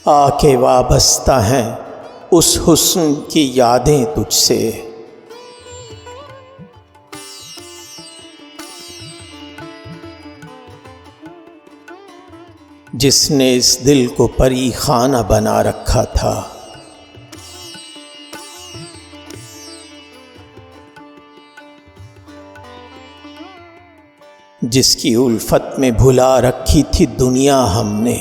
आके वाबस्ता हैं उस हुस्न की यादें तुझसे। जिसने इस दिल को परी खाना बना रखा था, जिसकी उल्फत में भुला रखी थी दुनिया हमने।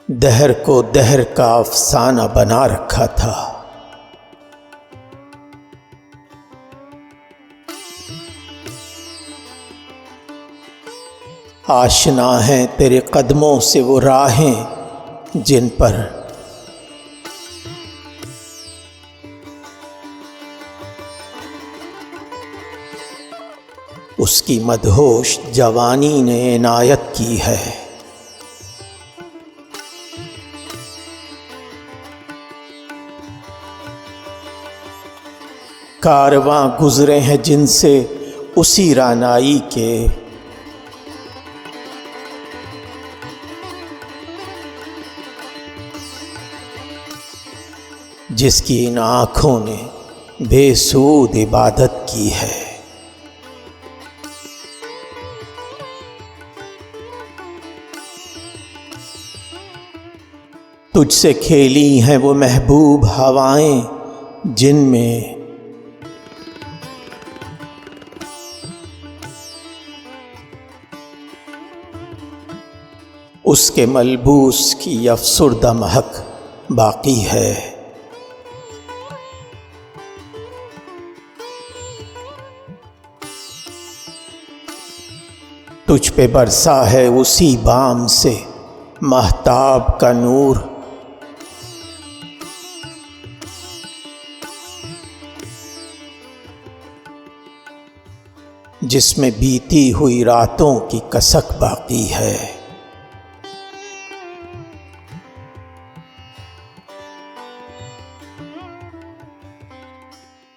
दहर को दहर का अफसाना बना रखा था। आशना हैं तेरे कदमों से वो राहें जिन पर उसकी मदहोश जवानी ने इनायत की है। कारवां गुजरे हैं जिनसे उसी रानाई के, जिसकी इन आँखों ने बेसूद इबादत की है। तुझसे खेली हैं वो महबूब हवाएं जिनमें उसके मलबूस की अफसुर्दा महक बाकी है। तुझ पे बरसा है उसी बाम से महताब का नूर, जिसमें बीती हुई रातों की कसक बाकी है।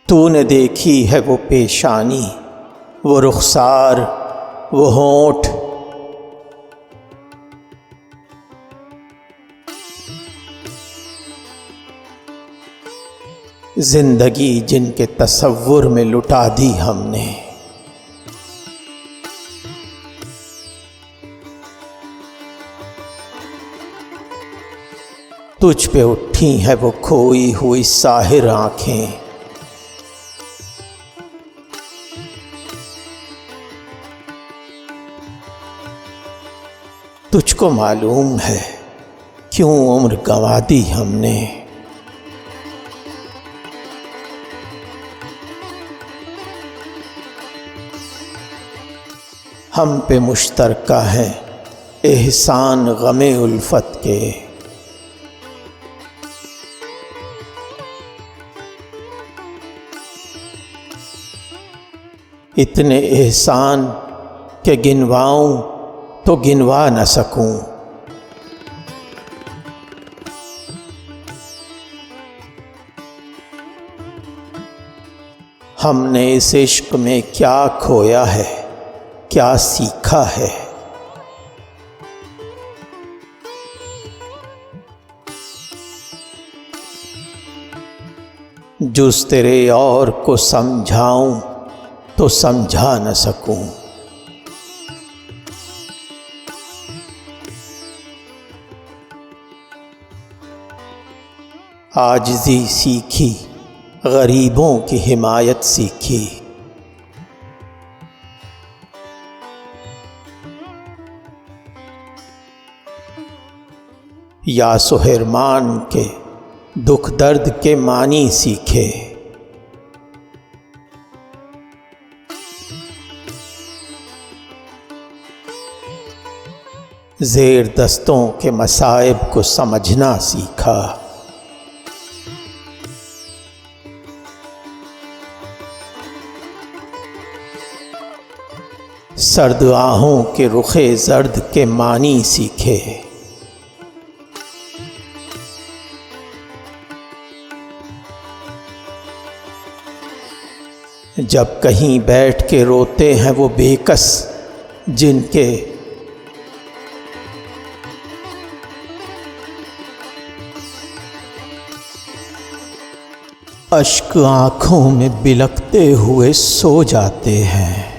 तूने देखी है वो पेशानी, वो रुखसार, वो होंठ, जिंदगी जिनके तसव्वुर में लुटा दी हमने। तुझ पे उठी है वो खोई हुई साहिर आंखें, तुझको मालूम है क्यों उम्र गंवा दी हमने। हम पे मुश्तरका है एहसान गमे उल्फत के, इतने एहसान के गिनवाऊं तो गिनवा न सकूं। हमने इस इश्क में क्या खोया है, क्या सीखा है। जुस तेरे और को समझाऊं तो समझा न सकूं। आजिज़ी सीखी, गरीबों की हिमायत सीखी। या सुहरमान के दुख दर्द के मानी सीखे। ज़ेर दस्तों के मसाइब को समझना सीखा। सर्द आहों के रुखे जर्द के मानी सीखे। जब कहीं बैठ के रोते हैं वो बेकस जिनके अश्क आंखों में बिलकते हुए सो जाते हैं।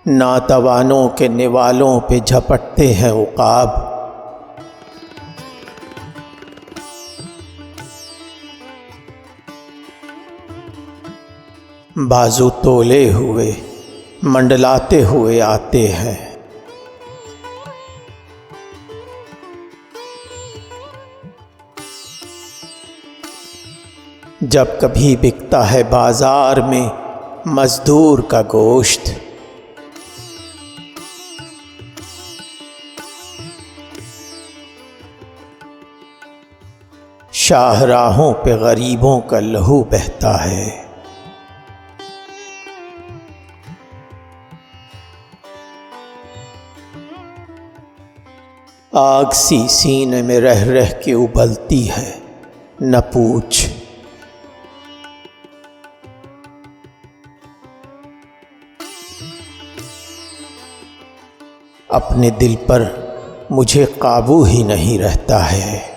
नातवानों के निवालों पे झपटते हैं उकाब, बाजू तोले हुए मंडलाते हुए आते हैं। जब कभी बिकता है बाजार में मजदूर का गोश्त, शाहराहों पे गरीबों का लहू बहता है। आग सी सीने में रह रह के उबलती है, न पूछ। अपने दिल पर मुझे काबू ही नहीं रहता है।